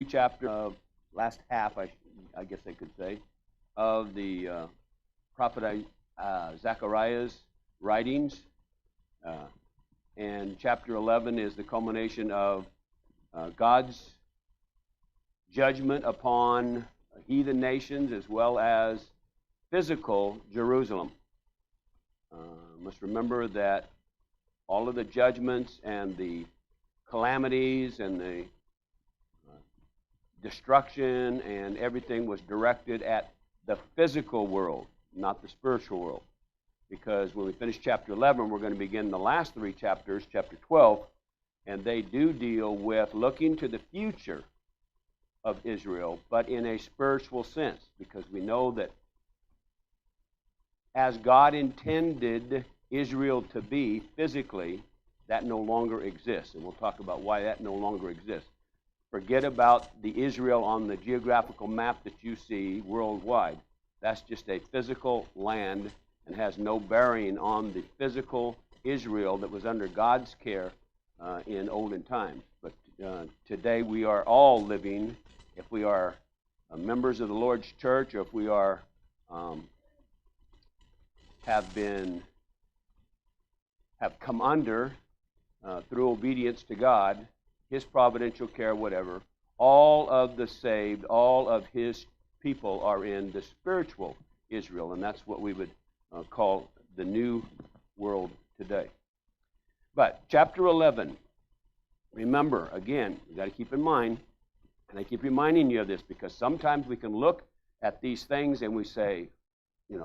chapter of last half, I guess I could say, of the prophet Zechariah's writings. And chapter 11 is the culmination of God's judgment upon heathen nations as well as physical Jerusalem. Must remember that all of the judgments and the calamities and the destruction and everything was directed at the physical world, not the spiritual world. Because when we finish chapter 11, we're going to begin the last three chapters, chapter 12, and they do deal with looking to the future of Israel, but in a spiritual sense, because we know that as God intended Israel to be physically, that no longer exists. And we'll talk about why that no longer exists. Forget about the Israel on the geographical map that you see worldwide. That's just a physical land and has no bearing on the physical Israel that was under God's care in olden times. But today we are all living, if we are members of the Lord's church, or if we are have come under through obedience to God, His providential care, whatever, all of the saved, all of His people are in the spiritual Israel, and that's what we would call the new world today. But chapter 11, remember, again, you got to keep in mind, and I keep reminding you of this because sometimes we can look at these things and we say,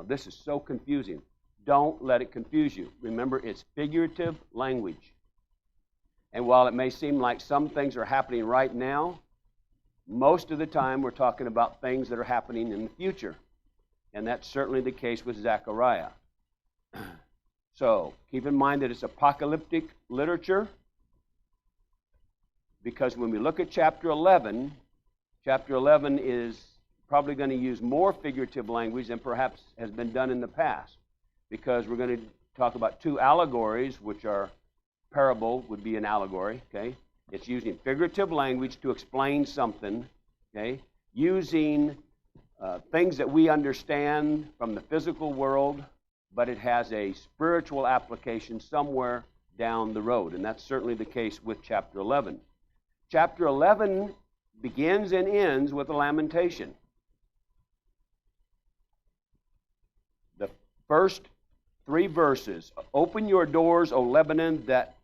this is so confusing. Don't let it confuse you. Remember, it's figurative language. And while it may seem like some things are happening right now, most of the time we're talking about things that are happening in the future. And that's certainly the case with Zechariah. So keep in mind that it's apocalyptic literature, because when we look at chapter 11 is probably going to use more figurative language than perhaps has been done in the past, because we're going to talk about two allegories, which are parable would be an allegory, okay? It's using figurative language to explain something, okay? Using things that we understand from the physical world, but it has a spiritual application somewhere down the road, and that's certainly the case with chapter 11. Chapter 11 begins and ends with a lamentation. The first three verses: "Open your doors, O Lebanon, that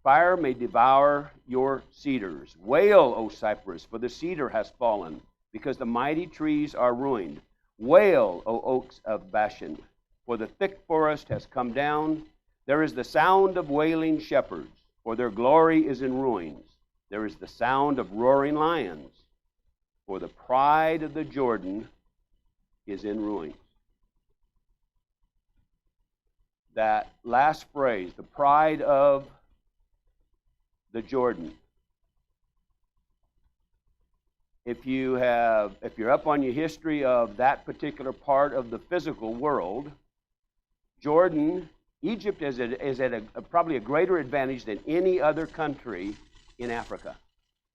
fire may devour your cedars. Wail, O cypress, for the cedar has fallen, because the mighty trees are ruined. Wail, O oaks of Bashan, for the thick forest has come down. There is the sound of wailing shepherds, for their glory is in ruins. There is the sound of roaring lions, for the pride of the Jordan is in ruins." That last phrase, the pride of the Jordan. If you're up on your history of that particular part of the physical world, Egypt is at probably a greater advantage than any other country in Africa,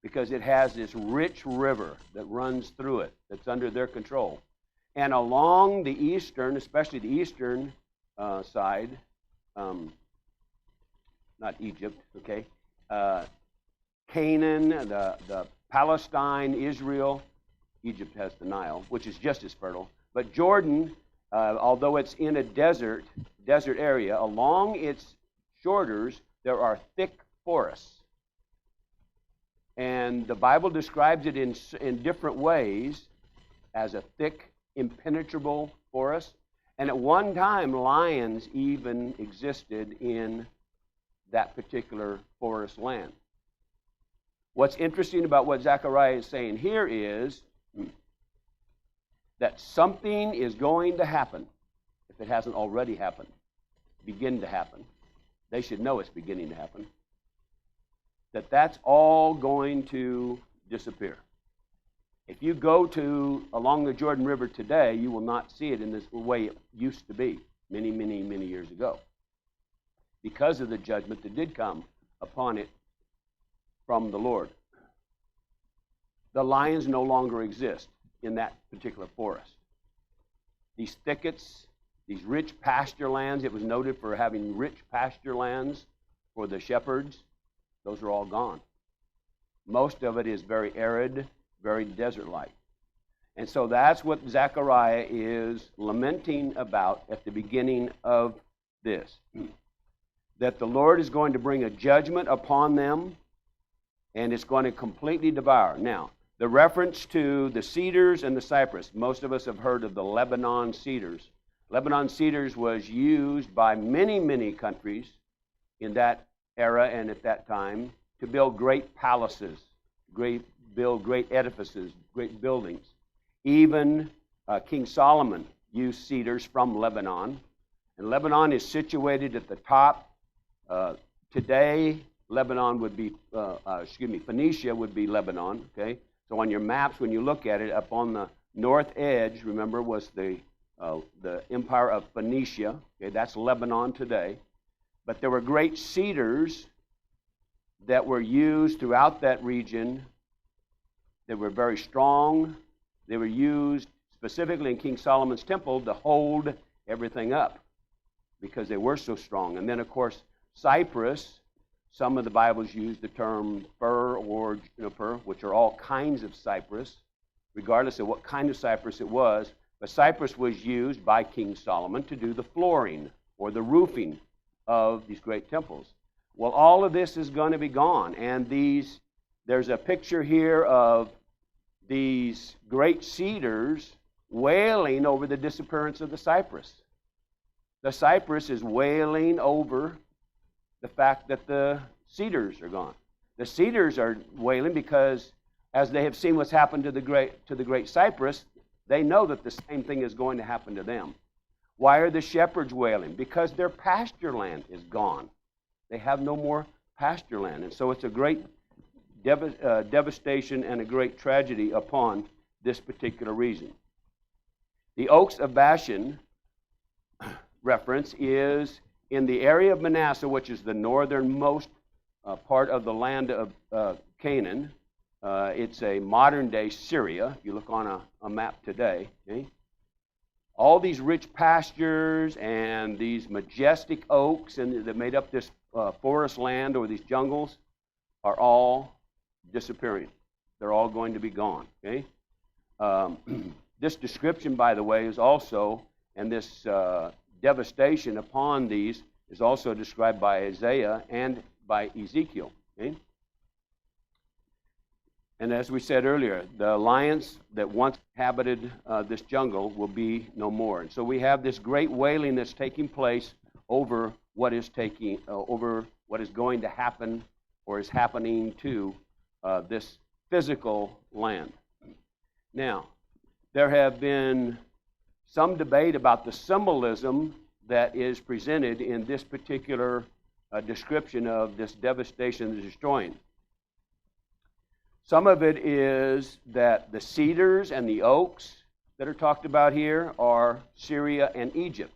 because it has this rich river that runs through it that's under their control. And along the eastern, especially the eastern side, not Egypt, okay, Canaan, the Palestine, Israel. Egypt has the Nile, which is just as fertile. But Jordan, although it's in a desert area, along its shoulders there are thick forests. And the Bible describes it in different ways as a thick, impenetrable forest. And at one time, lions even existed in that particular forest land. What's interesting about what Zechariah is saying here is that something is going to happen, if it hasn't already happened, begin to happen. They should know it's beginning to happen. That's all going to disappear. If you go along the Jordan River today, you will not see it in this way it used to be many, many, many years ago, because of the judgment that did come upon it from the Lord. the lions no longer exist in that particular forest. These thickets, these rich pasture lands, it was noted for having rich pasture lands for the shepherds, those are all gone. Most of it is very arid, very desert-like. And so that's what Zechariah is lamenting about at the beginning of this. That the Lord is going to bring a judgment upon them, and it's going to completely devour. Now, the reference to the cedars and the cypress, most of us have heard of the Lebanon Cedars. Lebanon Cedars was used by many, many countries in that era and at that time to build great palaces, build great edifices, great buildings. Even King Solomon used cedars from Lebanon. And Lebanon is situated at the top. Today, Lebanon would be, Phoenicia would be Lebanon, okay? So on your maps, when you look at it, up on the north edge, remember, was the empire of Phoenicia. Okay, that's Lebanon today. But there were great cedars that were used throughout that region. They were very strong. They were used specifically in King Solomon's temple to hold everything up because they were so strong. And then, of course, cypress, some of the Bibles use the term fir or juniper, which are all kinds of cypress, regardless of what kind of cypress it was. But cypress was used by King Solomon to do the flooring or the roofing of these great temples. Well, all of this is going to be gone. And there's a picture here of these great cedars wailing over the disappearance of the cypress. The cypress is wailing over the fact that the cedars are gone. The cedars are wailing because as they have seen what's happened to the great cypress, they know that the same thing is going to happen to them. Why are the shepherds wailing? Because their pasture land is gone. They have no more pasture land. And so it's a great devastation and a great tragedy upon this particular region. The oaks of Bashan reference is in the area of Manasseh, which is the northernmost part of the land of Canaan. It's a modern-day Syria, if you look on a map today. Okay? All these rich pastures and these majestic oaks that made up this forest land or these jungles are all disappearing. They're all going to be gone. Okay? This description, by the way, is also, and this devastation upon these is also described by Isaiah and by Ezekiel. Okay? And as we said earlier, the lions that once inhabited this jungle will be no more. And so we have this great wailing that's taking place over what is going to happen or is happening to this physical land. Now, there have been some debate about the symbolism that is presented in this particular description of this devastation and destroying. Some of it is that the cedars and the oaks that are talked about here are Syria and Egypt,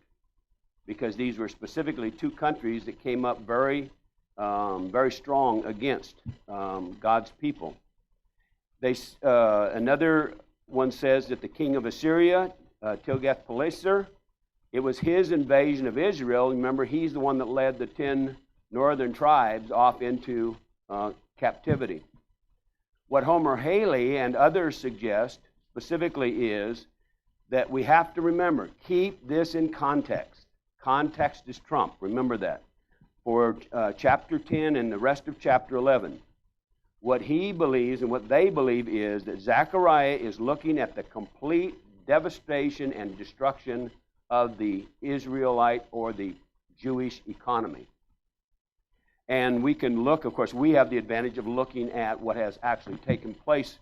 because these were specifically two countries that came up very strong against God's people. Another one says that the king of Assyria, Tilgath-Pileser, it was his invasion of Israel. Remember, he's the one that led the 10 northern tribes off into captivity. What Homer Haley and others suggest specifically is that we have to remember, keep this in context. Context is trump. Remember that. For chapter 10 and the rest of chapter 11, what he believes and what they believe is that Zechariah is looking at the complete devastation and destruction of the Israelite or the Jewish economy. And we can look, of course, we have the advantage of looking at what has actually taken place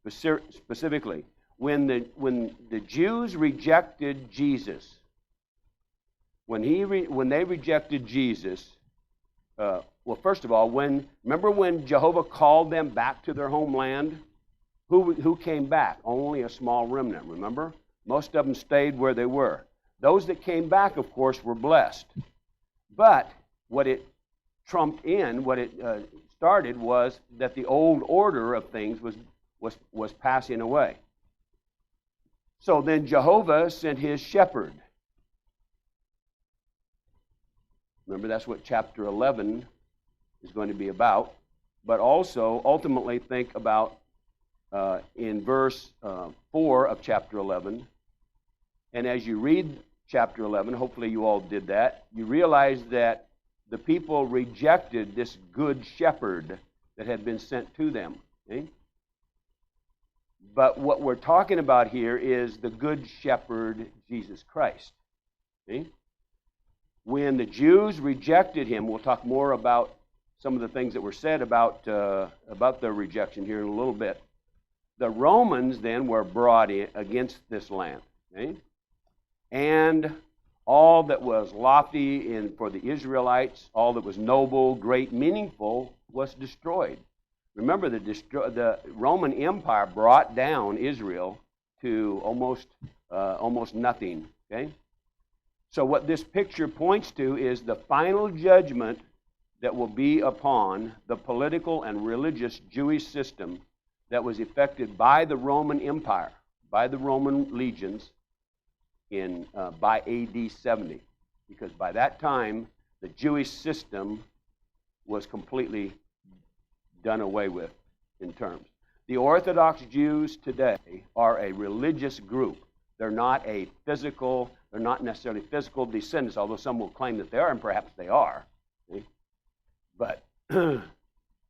specifically. When the Jews rejected Jesus, when they rejected Jesus, well, first of all, remember when Jehovah called them back to their homeland? Who came back? Only a small remnant, remember? Most of them stayed where they were. Those that came back, of course, were blessed. But what it trumped in, what it started was that the old order of things was passing away. So then Jehovah sent his shepherd. Remember, that's what chapter 11 is going to be about. But also, ultimately, think about in verse 4 of chapter 11. And as you read chapter 11, hopefully you all did that, you realize that the people rejected this good shepherd that had been sent to them. Okay? But what we're talking about here is the good shepherd, Jesus Christ. Okay? When the Jews rejected him, we'll talk more about some of the things that were said about their rejection here in a little bit. The Romans then were brought in against this land. Okay? And all that was lofty for the Israelites, all that was noble, great, meaningful, was destroyed. Remember, the Roman Empire brought down Israel to almost nothing. Okay? So what this picture points to is the final judgment that will be upon the political and religious Jewish system that was effected by the Roman Empire, by the Roman legions by AD 70. Because by that time, the Jewish system was completely done away with in terms. The Orthodox Jews today are a religious group. They're not necessarily physical descendants, although some will claim that they are, and perhaps they are. Okay? But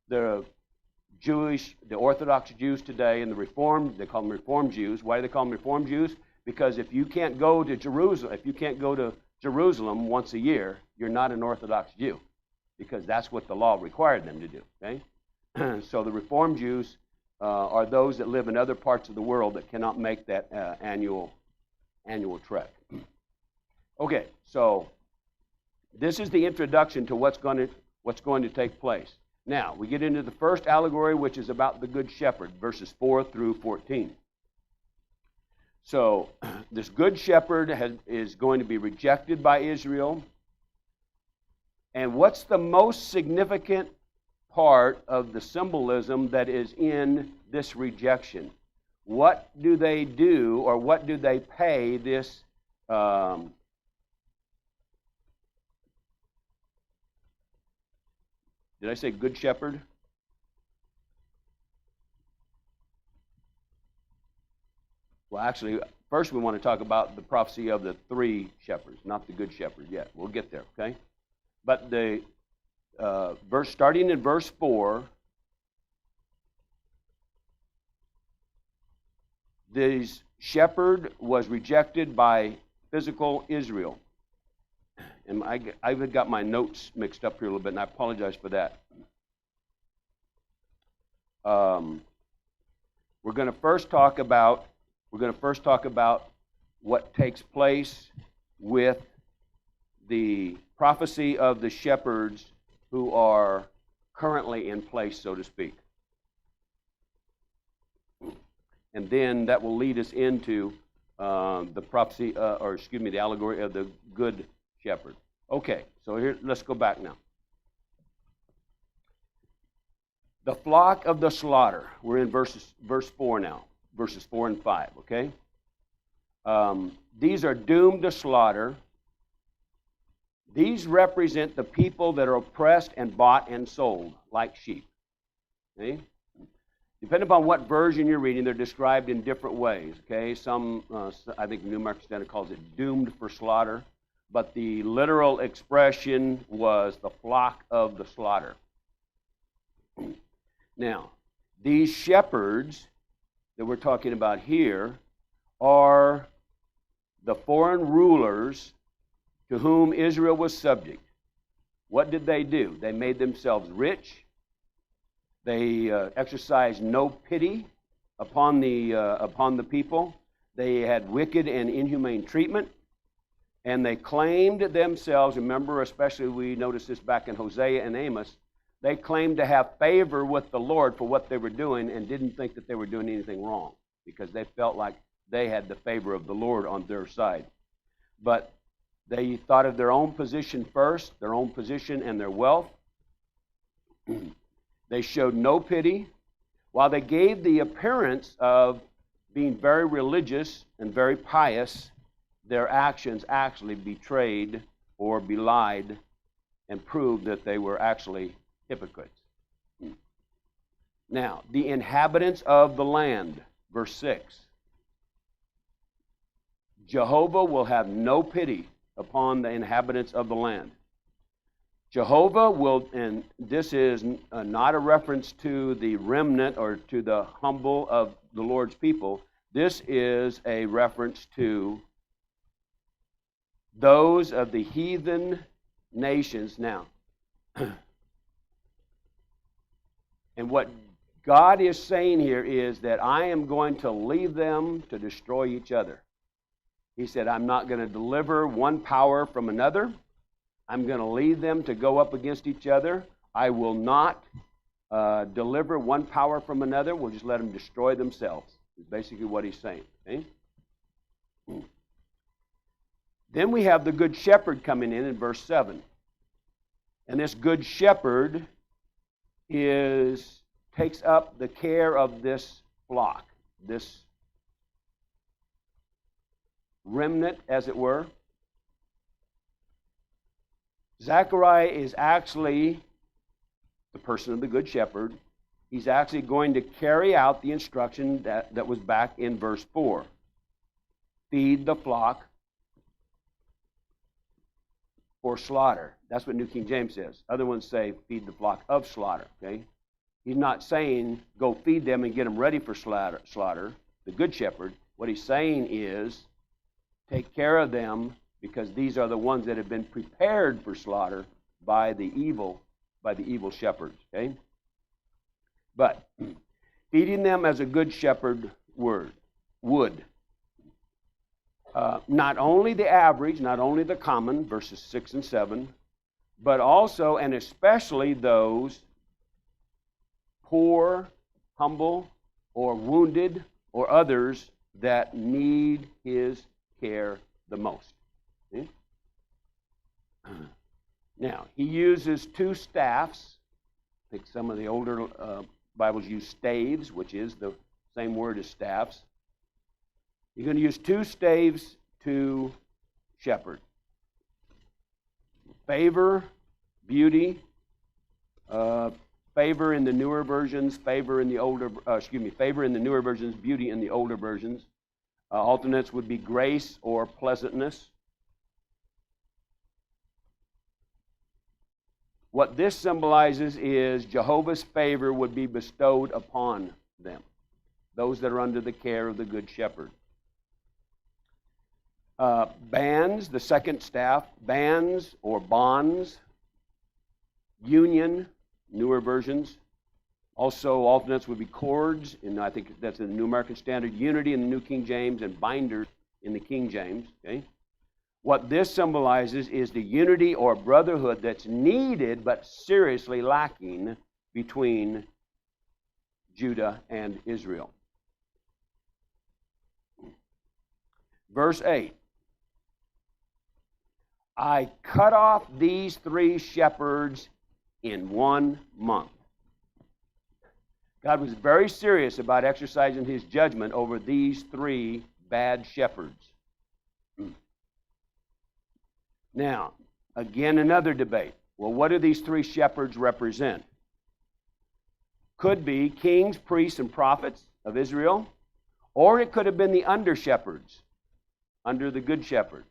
the Orthodox Jews today and the Reformed, they call them Reformed Jews. Why do they call them Reformed Jews? Because if you can't go to Jerusalem once a year, you're not an Orthodox Jew, because that's what the law required them to do. Okay? So the Reformed Jews are those that live in other parts of the world that cannot make that annual trek. Okay, so this is the introduction to what's going to take place. Now, we get into the first allegory, which is about the Good Shepherd, verses 4 through 14. So, this Good Shepherd is going to be rejected by Israel. And what's the most significant part of the symbolism that is in this rejection? What do they do, or what do they pay this did I say Good Shepherd? Well, actually, first we want to talk about the prophecy of the three shepherds, not the Good Shepherd yet. We'll get there, okay? But the starting in verse 4, this shepherd was rejected by physical Israel. And I've got my notes mixed up here a little bit, and I apologize for that. We're going to first talk about what takes place with the prophecy of the shepherds who are currently in place, so to speak. And then that will lead us into the prophecy, the allegory of the Good Shepherd. Okay, so here, let's go back now. The flock of the slaughter. We're in verse 4 now, verses 4 and 5, okay? These are doomed to slaughter. These represent the people that are oppressed and bought and sold like sheep. Okay? Depending upon what version you're reading, they're described in different ways. Okay, some, I think the New American Standard calls it doomed for slaughter, but the literal expression was the flock of the slaughter. Now, these shepherds that we're talking about here are the foreign rulers to whom Israel was subject. What did they do? They made themselves rich. They exercised no pity upon the people. They had wicked and inhumane treatment. And they claimed themselves, remember, especially we noticed this back in Hosea and Amos, they claimed to have favor with the Lord for what they were doing and didn't think that they were doing anything wrong because they felt like they had the favor of the Lord on their side. But they thought of their own position first, their own position and their wealth. They showed no pity. While they gave the appearance of being very religious and very pious, their actions actually betrayed or belied and proved that they were actually hypocrites. Now, the inhabitants of the land, verse 6. Jehovah will have no pity upon the inhabitants of the land. Jehovah will, and this is not a reference to the remnant or to the humble of the Lord's people. This is a reference to those of the heathen nations now. And what God is saying here is that I am going to leave them to destroy each other. He said, I'm not going to deliver one power from another. I'm going to leave them to go up against each other. I will not deliver one power from another. We'll just let them destroy themselves. Is basically what he's saying. Okay? Then we have the good shepherd coming in verse 7. And this good shepherd takes up the care of this flock, this remnant, as it were. Zechariah is actually the person of the good shepherd. He's actually going to carry out the instruction that was back in verse 4. Feed the flock for slaughter. That's what New King James says. Other ones say feed the flock of slaughter. Okay? He's not saying go feed them and get them ready for slaughter. The good shepherd. What he's saying is take care of them, because these are the ones that have been prepared for slaughter by the evil shepherds. Okay? But feeding them as a good shepherd would. Not only the average, not only the common, verses 6 and 7, but also and especially those poor, humble, or wounded, or others that need his care the most. See? Now, he uses two staffs. I think some of the older Bibles use staves, which is the same word as staffs. You're going to use two staves to shepherd. Favor, beauty, favor in the newer versions, favor in the newer versions, beauty in the older versions. Alternates would be grace or pleasantness. What this symbolizes is Jehovah's favor would be bestowed upon them, those that are under the care of the good shepherd. Bands, the second staff, bands or bonds, union, newer versions. Also, alternates would be cords, and I think that's in the New American Standard, unity in the New King James, and binders in the King James. Okay? What this symbolizes is the unity or brotherhood that's needed but seriously lacking between Judah and Israel. Verse 8. I cut off these three shepherds in 1 month. God was very serious about exercising his judgment over these three bad shepherds. Now, again, another debate. Well, what do these three shepherds represent? Could be kings, priests, and prophets of Israel, or it could have been the under-shepherds under the good shepherd,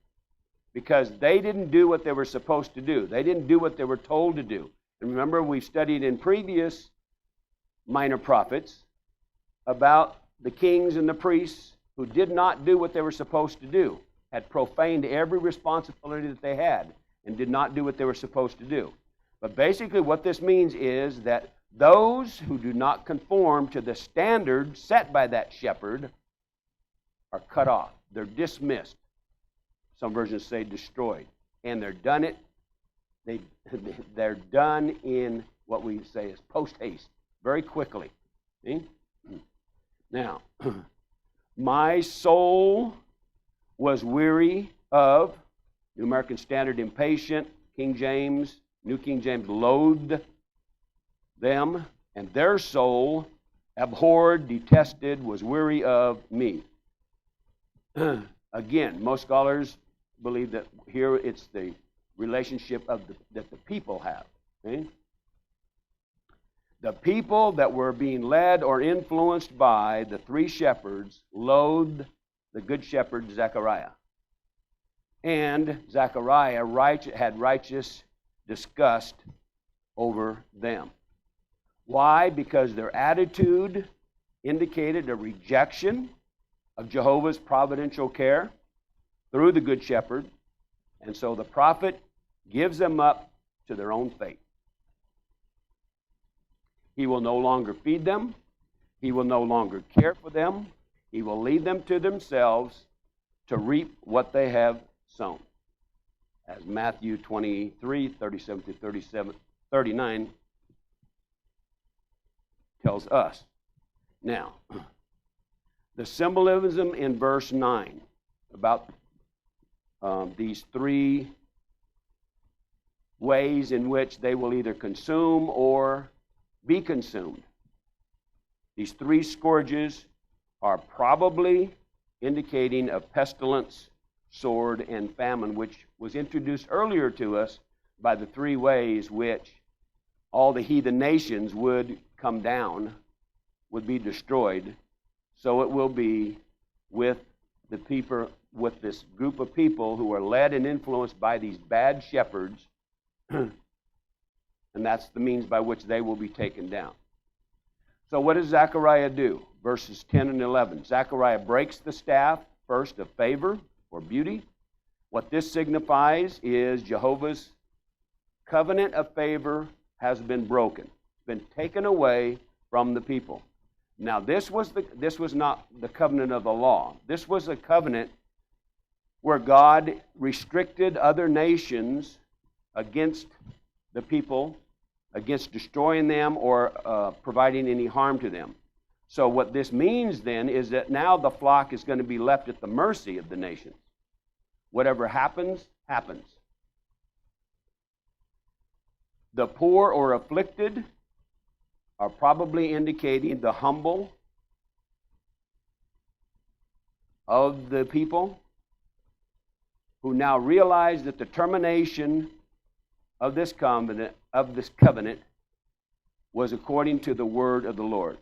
because they didn't do what they were supposed to do. They didn't do what they were told to do. And remember, we've studied in previous minor prophets about the kings and the priests who did not do what they were supposed to do, had profaned every responsibility that they had, and did not do what they were supposed to do. But basically what this means is that those who do not conform to the standard set by that shepherd are cut off. They're dismissed. Some versions say destroyed. And they're done in what we say is post-haste, very quickly. See? Now, my soul was weary of, New American Standard, impatient, King James, New King James, loathed them, and their soul abhorred, detested, was weary of me. Again, most scholars believe that here it's the relationship that the people have. Okay? The people that were being led or influenced by the three shepherds loathed the good shepherd Zechariah. And Zechariah had righteous disgust over them. Why? Because their attitude indicated a rejection of Jehovah's providential care through the good shepherd. And so the prophet gives them up to their own fate. He will no longer feed them. He will no longer care for them. He will leave them to themselves to reap what they have sown. As Matthew 23, 37 to 39 tells us. Now, the symbolism in verse 9 about these three ways in which they will either consume or be consumed. These three scourges are probably indicating a pestilence, sword, and famine, which was introduced earlier to us by the three ways which all the heathen nations would come down, would be destroyed. So it will be with the people, with this group of people who are led and influenced by these bad shepherds, and that's the means by which they will be taken down. So what does Zechariah do? Verses 10 and 11. Zechariah breaks the staff, first, of favor or beauty. What this signifies is Jehovah's covenant of favor has been broken. It's been taken away from the people. Now, this was not the covenant of the law. This was a covenant where God restricted other nations against the people, against destroying them or providing any harm to them. So what this means then is that now the flock is going to be left at the mercy of the nations. Whatever happens, happens. The poor or afflicted are probably indicating the humble of the people who now realize that the termination of this covenant was according to the word of the Lord.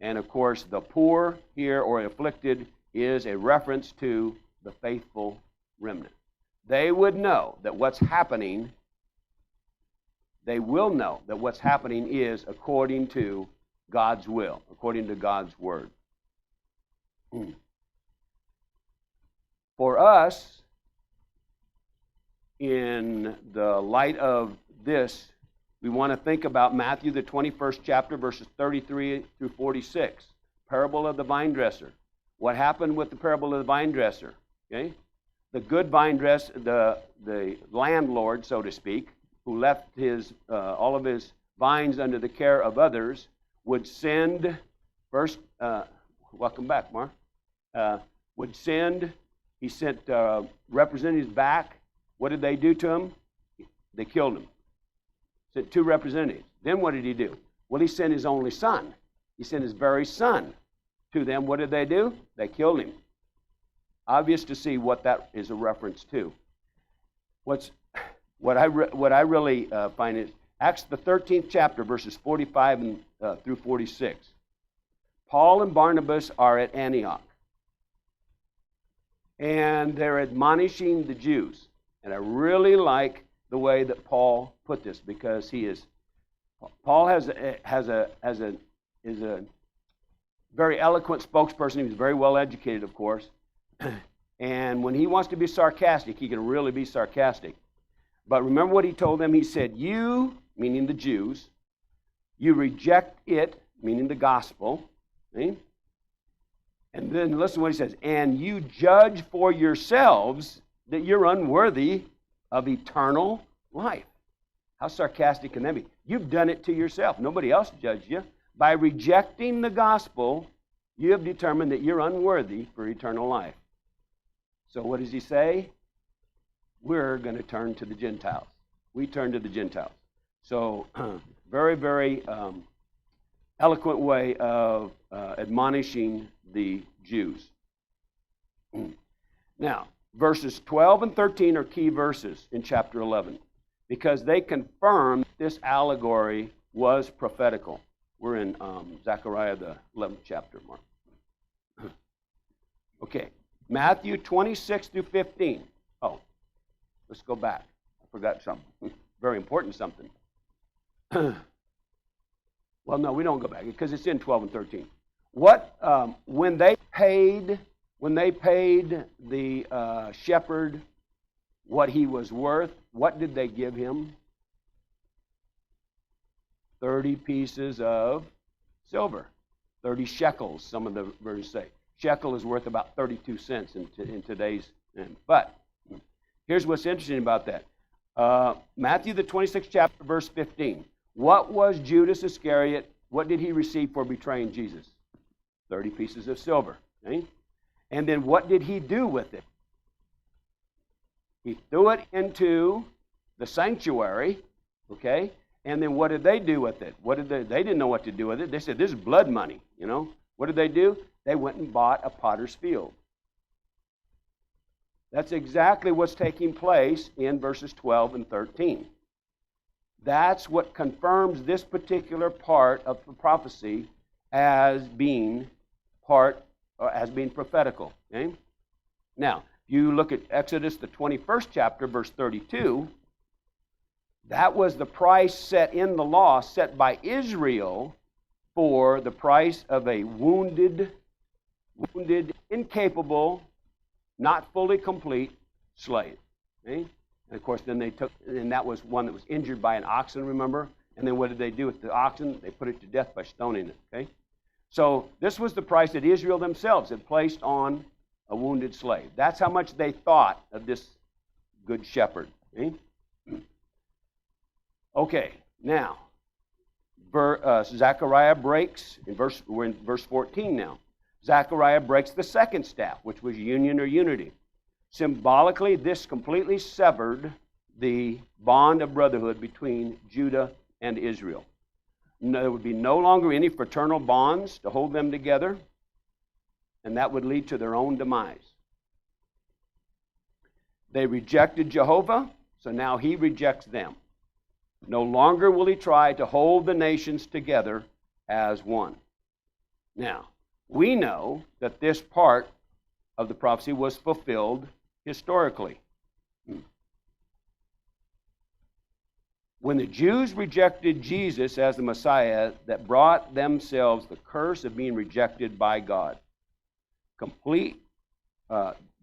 And of course, the poor here or afflicted is a reference to the faithful remnant. They would know that what's happening, they will know that what's happening is according to God's will, according to God's word. For us, in the light of this, we want to think about Matthew, the 21st chapter, verses 33 through 46. Parable of the vine dresser. What happened with the parable of the vine dresser? Okay? The good vine dresser, the landlord, so to speak, who left all of his vines under the care of others, would send, welcome back, Mark, he sent representatives back. What did they do to him? They killed him. Sent two representatives. Then what did he do? Well, he sent his only son. He sent his very son to them. What did they do? They killed him. Obvious to see what that is a reference to. What I really find is Acts the 13th chapter, verses 45 through 46. Paul and Barnabas are at Antioch, and they're admonishing the Jews. And I really like the way that Paul put this, because Paul is a very eloquent spokesperson. He's very well educated, of course. And when he wants to be sarcastic, he can really be sarcastic. But remember what he told them? He said, you, meaning the Jews, you reject it, meaning the gospel. See? And then listen to what he says. And you judge for yourselves that you're unworthy of eternal life. How sarcastic can that be? You've done it to yourself. Nobody else judged you. By rejecting the gospel, you have determined that you're unworthy for eternal life. So what does he say? We're going to turn to the Gentiles. We turn to the Gentiles. So very, very eloquent way of admonishing the Jews. Now, verses 12 and 13 are key verses in chapter 11 because they confirm this allegory was prophetical. We're in Zechariah, the 11th chapter, Mark. Okay, Matthew 26 through 15. Oh, let's go back. I forgot something. Very important something. Well, no, we don't go back because it's in 12 and 13. When they paid the shepherd what he was worth, what did they give him? 30 pieces of silver. 30 shekels, some of the versions say. Shekel is worth about 32 cents in today's. But here's what's interesting about that. Matthew, the 26th chapter, verse 15. What was Judas Iscariot? What did he receive for betraying Jesus? 30 pieces of silver. Okay? And then what did he do with it? He threw it into the sanctuary. Okay? And then what did they do with it? They didn't know what to do with it. They said, this is blood money. You know? What did they do? They went and bought a potter's field. That's exactly what's taking place in verses 12 and 13. That's what confirms this particular part of the prophecy as being prophetical. Okay? Now, you look at Exodus, the 21st chapter, verse 32. That was the price set in the law, set by Israel for the price of a wounded, incapable, not fully complete slave. Okay? And of course, then that was one that was injured by an oxen, remember? And then what did they do with the oxen? They put it to death by stoning it. Okay? So this was the price that Israel themselves had placed on a wounded slave. That's how much they thought of this good shepherd. Okay? Okay, now, Zechariah breaks, we're in verse 14 now. Zechariah breaks the second staff, which was union or unity. Symbolically, this completely severed the bond of brotherhood between Judah and Israel. There would be no longer any fraternal bonds to hold them together, and that would lead to their own demise. They rejected Jehovah, so now he rejects them. No longer will he try to hold the nations together as one. Now, we know that this part of the prophecy was fulfilled historically. When the Jews rejected Jesus as the Messiah, that brought themselves the curse of being rejected by God.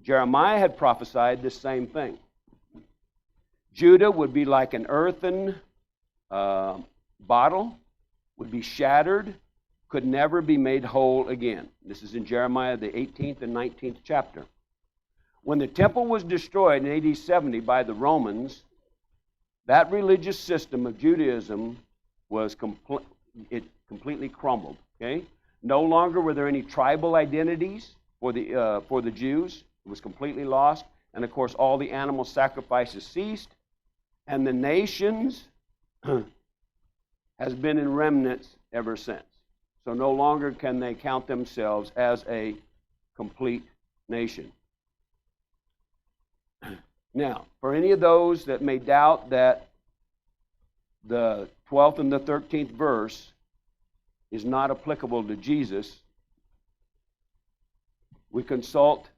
Jeremiah had prophesied the same thing. Judah would be like an earthen bottle, would be shattered, could never be made whole again. This is in Jeremiah, the 18th and 19th chapter. When the temple was destroyed in AD 70 by the Romans, that religious system of Judaism was completely crumbled. Okay? No longer were there any tribal identities for the Jews. It was completely lost. And of course, all the animal sacrifices ceased. And the nations has been in remnants ever since. So no longer can they count themselves as a complete nation. Now, for any of those that may doubt that the 12th and the 13th verse is not applicable to Jesus, we consult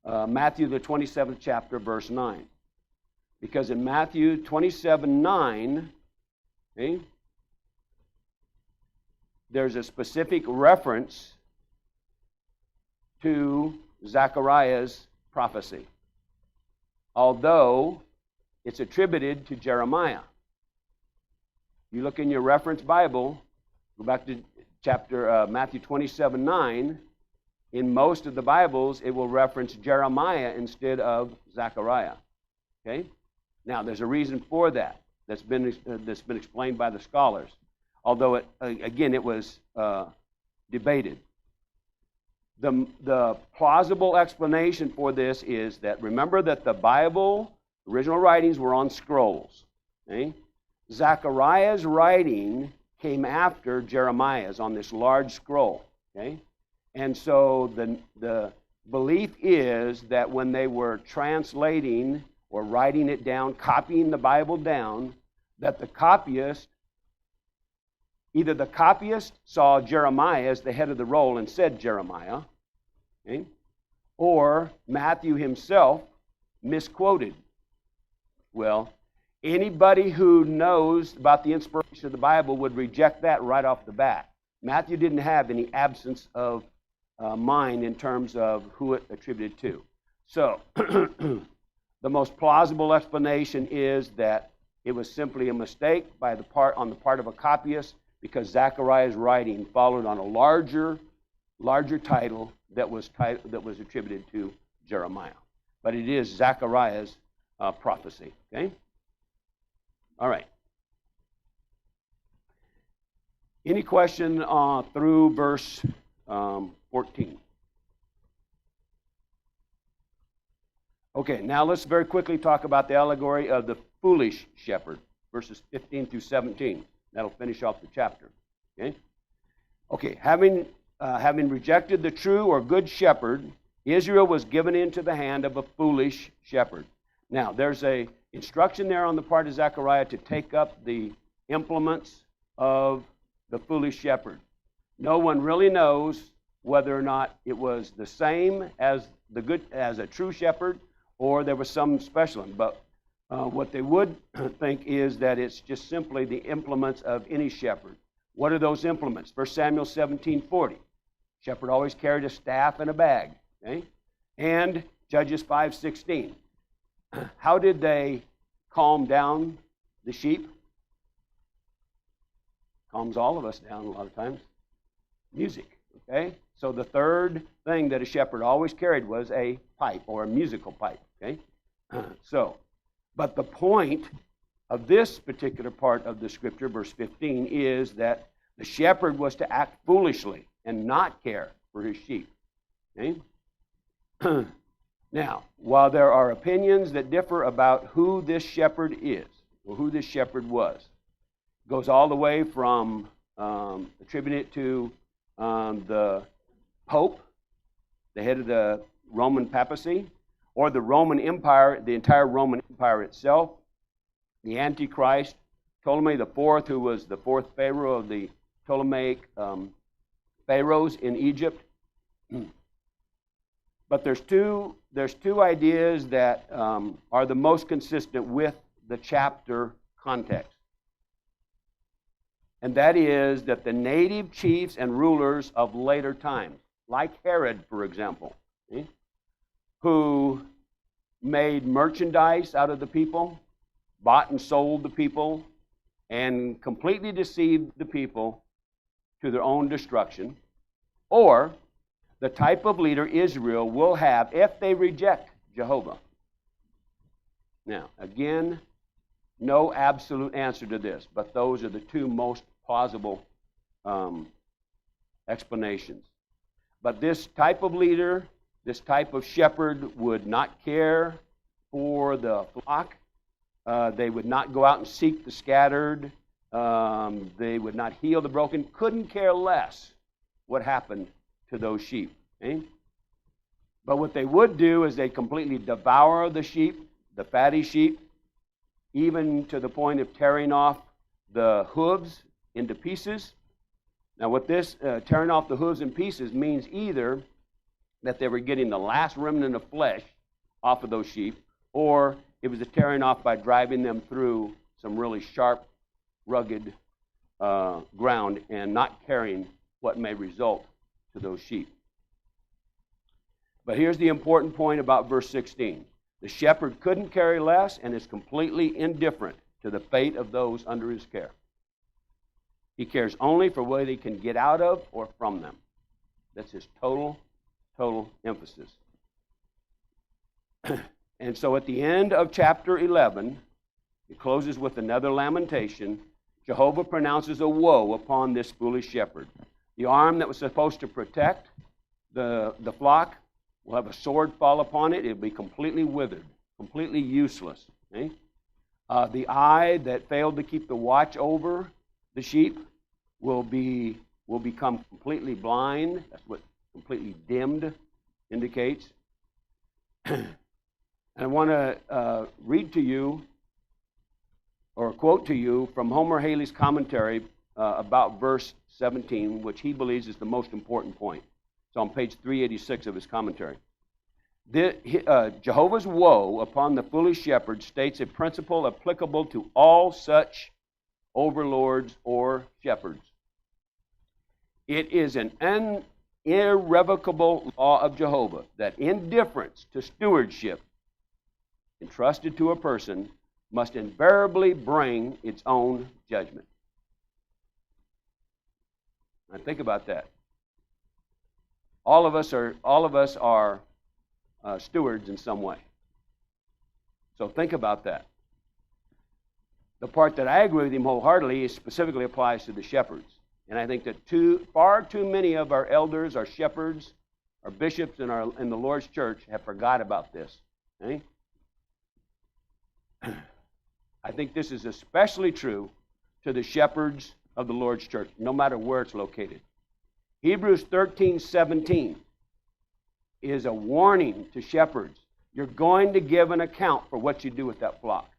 Matthew, the 27th chapter, verse 9. Because in Matthew 27:9, okay, there's a specific reference to Zechariah's prophecy, although it's attributed to Jeremiah. You look in your reference Bible, go back to Matthew 27:9. In most of the Bibles, it will reference Jeremiah instead of Zechariah. Okay? Now, there's a reason for that that's been explained by the scholars, although it was debated. The plausible explanation for this is that, remember that the Bible, original writings were on scrolls. Okay? Zechariah's writing came after Jeremiah's on this large scroll. Okay? And so the belief is that when they were translating or writing it down, copying the Bible down, that either the copyist saw Jeremiah as the head of the roll and said Jeremiah, okay? Or Matthew himself misquoted. Well, anybody who knows about the inspiration of the Bible would reject that right off the bat. Matthew didn't have any absence of mind in terms of who it attributed to. So, the most plausible explanation is that it was simply a mistake on the part of a copyist, because Zechariah's writing followed on a larger title that was attributed to Jeremiah. But it is Zechariah's prophecy. Okay? All right. Any question through verse 14? Okay, now let's very quickly talk about the allegory of the foolish shepherd, verses 15 through 17. That'll finish off the chapter. Okay, having rejected the true or good shepherd, Israel was given into the hand of a foolish shepherd. Now, there's a instruction there on the part of Zechariah to take up the implements of the foolish shepherd. No one really knows whether or not it was the same as a true shepherd, or there was some special one. But what they would think is that it's just simply the implements of any shepherd. What are those implements? 1 Samuel 17:40. Shepherd always carried a staff and a bag. Okay? And Judges 5:16. How did they calm down the sheep? Calms all of us down a lot of times. Music. Okay? So the third thing that a shepherd always carried was a pipe, or a musical pipe. Okay? But the point of this particular part of the scripture, verse 15, is that the shepherd was to act foolishly and not care for his sheep. Okay? Now, while there are opinions that differ about who this shepherd is, or who this shepherd was, it goes all the way from attributing it to the Pope, the head of the Roman papacy, or the Roman Empire, the entire Roman Empire itself, the Antichrist, Ptolemy IV, who was the fourth pharaoh of the Ptolemaic pharaohs in Egypt. But there's two ideas that are the most consistent with the chapter context. And that is that the native chiefs and rulers of later times, like Herod, for example, who made merchandise out of the people, bought and sold the people, and completely deceived the people to their own destruction, or the type of leader Israel will have if they reject Jehovah. Now, again, no absolute answer to this, but those are the two most plausible explanations. But this type of leader, this type of shepherd, would not care for the flock. They would not go out and seek the scattered. They would not heal the broken. Couldn't care less what happened to those sheep. Okay? But what they would do is they completely devour the sheep, the fatty sheep, even to the point of tearing off the hooves into pieces. Now, what this tearing off the hooves in pieces means either that they were getting the last remnant of flesh off of those sheep, or it was a tearing off by driving them through some really sharp, rugged ground and not caring what may result to those sheep. But here's the important point about verse 16. The shepherd couldn't care less and is completely indifferent to the fate of those under his care. He cares only for what he can get out of or from them. That's his total emphasis. And so at the end of chapter 11, it closes with another lamentation. Jehovah pronounces a woe upon this foolish shepherd. The arm that was supposed to protect the flock will have a sword fall upon it. It will be completely withered, completely useless. Okay? The eye that failed to keep the watch over the sheep will become completely blind. That's what completely dimmed indicates. And I want to read to you, or quote to you, from Homer Haley's commentary about verse 17, which he believes is the most important point. It's on page 386 of his commentary. Jehovah's woe upon the foolish shepherd states a principle applicable to all such overlords or shepherds. It is an irrevocable law of Jehovah that indifference to stewardship entrusted to a person must invariably bring its own judgment. Now think about that. All of us are stewards in some way. So think about that. The part that I agree with him wholeheartedly specifically applies to the shepherds. And I think that far too many of our elders, our shepherds, our bishops in the Lord's church have forgot about this. Okay? I think this is especially true to the shepherds of the Lord's church, no matter where it's located. Hebrews 13:17 is a warning to shepherds. You're going to give an account for what you do with that flock.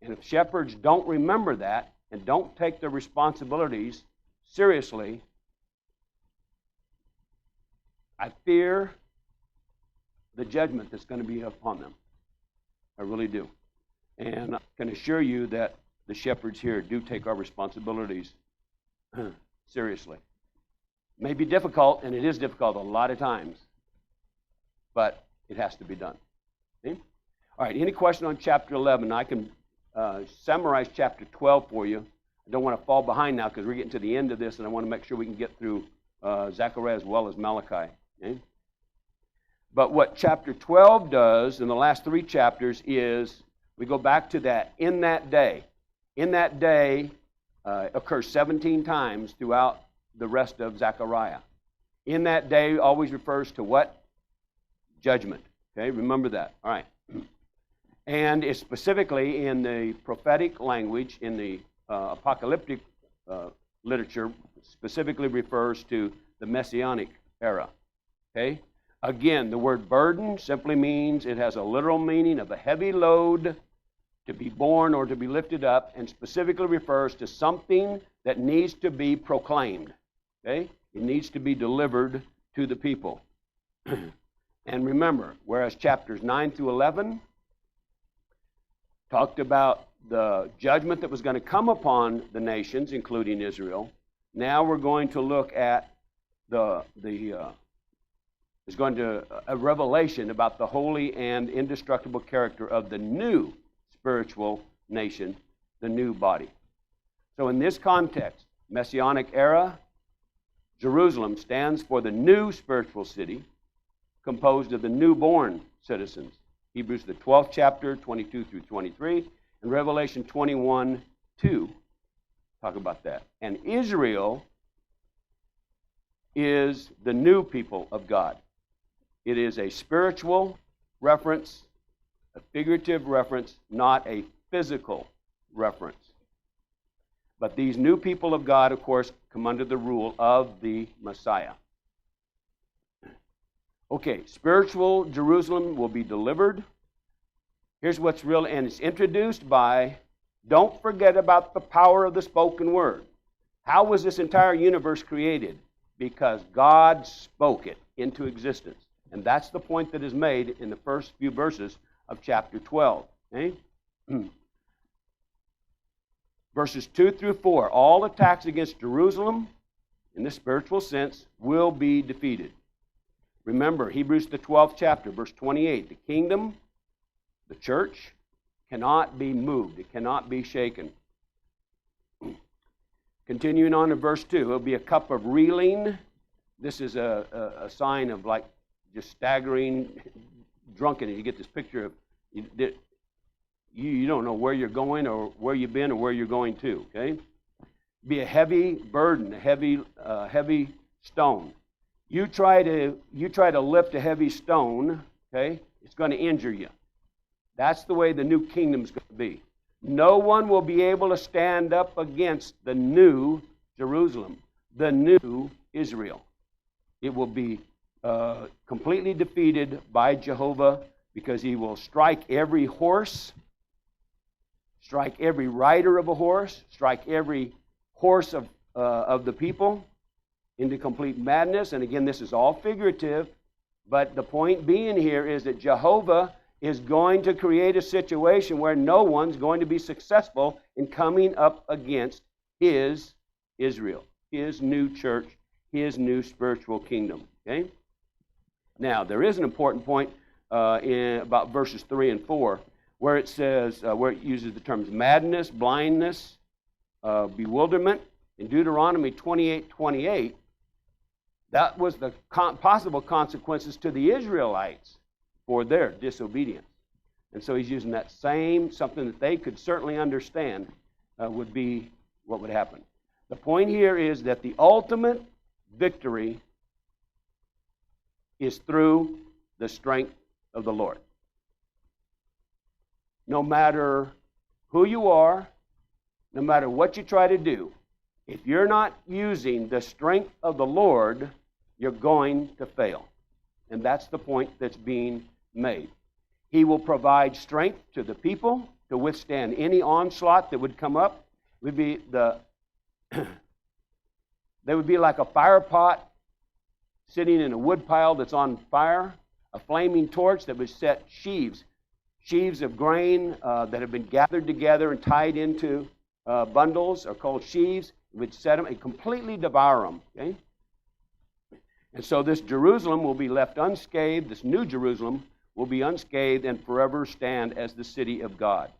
And if shepherds don't remember that and don't take their responsibilities seriously, I fear the judgment that's going to be upon them. I really do. And I can assure you that the shepherds here do take our responsibilities seriously. It may be difficult, and it is difficult a lot of times, but it has to be done. Okay? All right, any question on chapter 11? I can summarize chapter 12 for you. I don't want to fall behind now because we're getting to the end of this, and I want to make sure we can get through Zechariah as well as Malachi. Okay? But what chapter 12 does in the last three chapters is we go back to that in that day. In that day occurs 17 times throughout the rest of Zechariah. In that day always refers to what? Judgment. Okay, remember that. All right. And it's specifically in the prophetic language, in the apocalyptic literature, specifically refers to the Messianic era. Okay? Again, the word burden simply means, it has a literal meaning of a heavy load to be borne or to be lifted up, and specifically refers to something that needs to be proclaimed. Okay? It needs to be delivered to the people. And remember, whereas chapters 9 through 11 talked about the judgment that was going to come upon the nations, including Israel, now we're going to look at a revelation about the holy and indestructible character of the new spiritual nation, the new body. So in this context, Messianic era, Jerusalem stands for the new spiritual city, composed of the newborn citizens. Hebrews, the 12th chapter, 22 through 23, and Revelation 21:2 talk about that. And Israel is the new people of God. It is a spiritual reference, a figurative reference, not a physical reference. But these new people of God, of course, come under the rule of the Messiah. Okay, spiritual Jerusalem will be delivered. Here's what's real, and it's introduced by, don't forget about the power of the spoken word. How was this entire universe created? Because God spoke it into existence. And that's the point that is made in the first few verses of chapter 12. Okay? Verses 2 through 4, all attacks against Jerusalem, in the spiritual sense, will be defeated. Remember, Hebrews, the 12th chapter, verse 28, the kingdom, the church, cannot be moved. It cannot be shaken. Continuing on to verse 2, it'll be a cup of reeling. This is a sign of like just staggering drunkenness. You get this picture of you don't know where you're going or where you've been or where you're going to. Okay, be a heavy burden, a heavy stone. You try to lift a heavy stone. Okay, it's going to injure you. That's the way the new kingdom's going to be. No one will be able to stand up against the new Jerusalem, the new Israel. It will be completely defeated by Jehovah, because he will strike every horse, strike every rider of a horse, strike every horse of the people into complete madness. And again, this is all figurative, but the point being here is that Jehovah is going to create a situation where no one's going to be successful in coming up against his Israel, his new church, his new spiritual kingdom. Okay? Now, there is an important point about verses 3 and 4, where it says, where it uses the terms madness, blindness, bewilderment. In Deuteronomy 28:28, that was the possible consequences to the Israelites for their disobedience. And so he's using that same, something that they could certainly understand would be what would happen. The point here is that the ultimate victory is through the strength of the Lord. No matter who you are, no matter what you try to do, if you're not using the strength of the Lord, you're going to fail. And that's the point that's being made. He will provide strength to the people to withstand any onslaught that would come up. It would be they would be like a fire pot sitting in a wood pile that's on fire, a flaming torch that would set sheaves of grain that have been gathered together and tied into bundles are called sheaves. It would set them and completely devour them. Okay? And so this Jerusalem will be left unscathed. This new Jerusalem will be unscathed and forever stand as the city of God.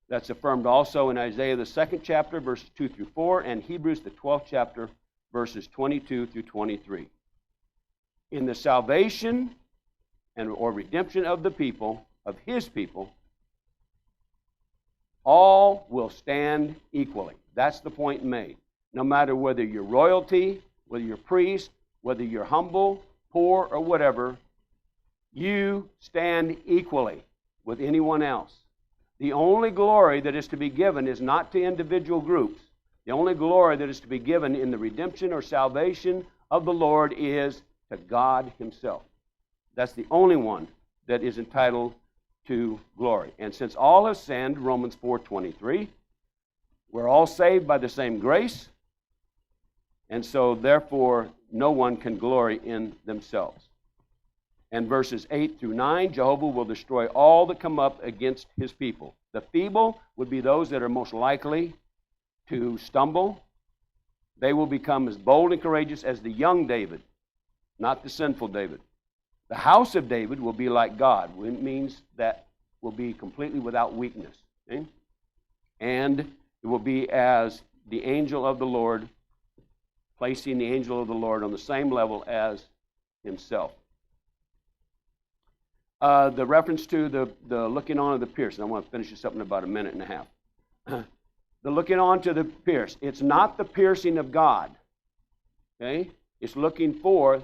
That's affirmed also in Isaiah the 2nd chapter, verses 2 through 4, and Hebrews the 12th chapter, verses 22 through 23. In the salvation or redemption of the people, of his people, all will stand equally. That's the point made. No matter whether you're royalty, whether you're priest, whether you're humble, poor, or whatever, you stand equally with anyone else. The only glory that is to be given is not to individual groups. The only glory that is to be given in the redemption or salvation of the Lord is to God himself. That's the only one that is entitled to glory. And since all have sinned, Romans 4:23, we're all saved by the same grace, and so therefore no one can glory in themselves. And verses 8 through 9, Jehovah will destroy all that come up against his people. The feeble would be those that are most likely to stumble. They will become as bold and courageous as the young David, not the sinful David. The house of David will be like God. It means that will be completely without weakness. Okay? And it will be as the angel of the Lord, placing the angel of the Lord on the same level as himself. The reference to the looking on of the pierced, and I want to finish this up in about a minute and a half. The looking on to the pierced, it's not the piercing of God. Okay? It's looking for,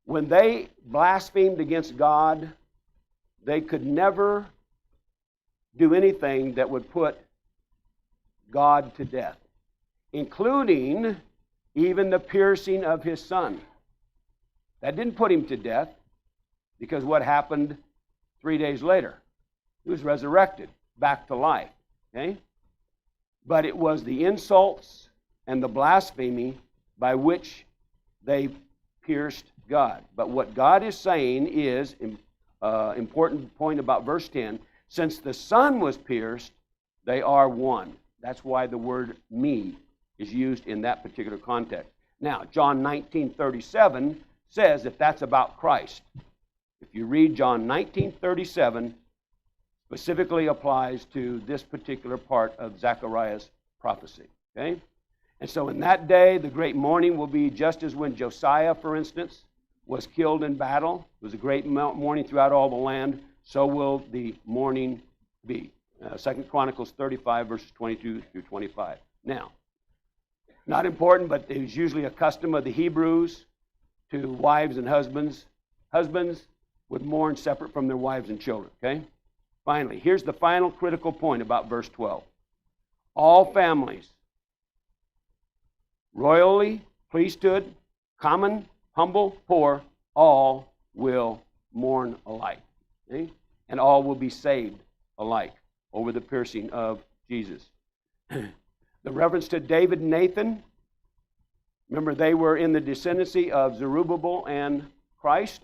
when they blasphemed against God, they could never do anything that would put God to death, including even the piercing of his son. That didn't put him to death, because what happened 3 days later? He was resurrected back to life. Okay? But it was the insults and the blasphemy by which they pierced God. But what God is saying is, important point about verse 10, since the Son was pierced, they are one. That's why the word me is used in that particular context. Now, John 19:37 says that that's about Christ. If you read John 19:37, specifically applies to this particular part of Zechariah's prophecy. Okay? And so in that day, the great mourning will be just as when Josiah, for instance, was killed in battle. It was a great mourning throughout all the land. So will the mourning be. 2 Chronicles 35, verses 22 through 25. Now, not important, but it was usually a custom of the Hebrews to wives and husbands. Husbands would mourn separate from their wives and children. Okay? Finally, here's the final critical point about verse 12. All families royally, priesthood, common, humble, poor, all will mourn alike. See? And all will be saved alike over the piercing of Jesus. The reference to David and Nathan, remember they were in the descendancy of Zerubbabel and Christ,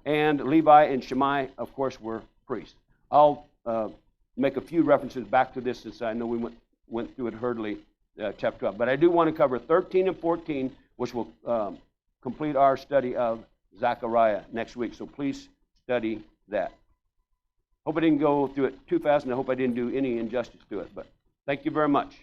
and Levi and Shammai, of course, were priests. I'll make a few references back to this since I know we went through it hurriedly, chapter 12. But I do want to cover 13 and 14, which will complete our study of Zechariah next week. So please study that. Hope I didn't go through it too fast, and I hope I didn't do any injustice to it. But thank you very much.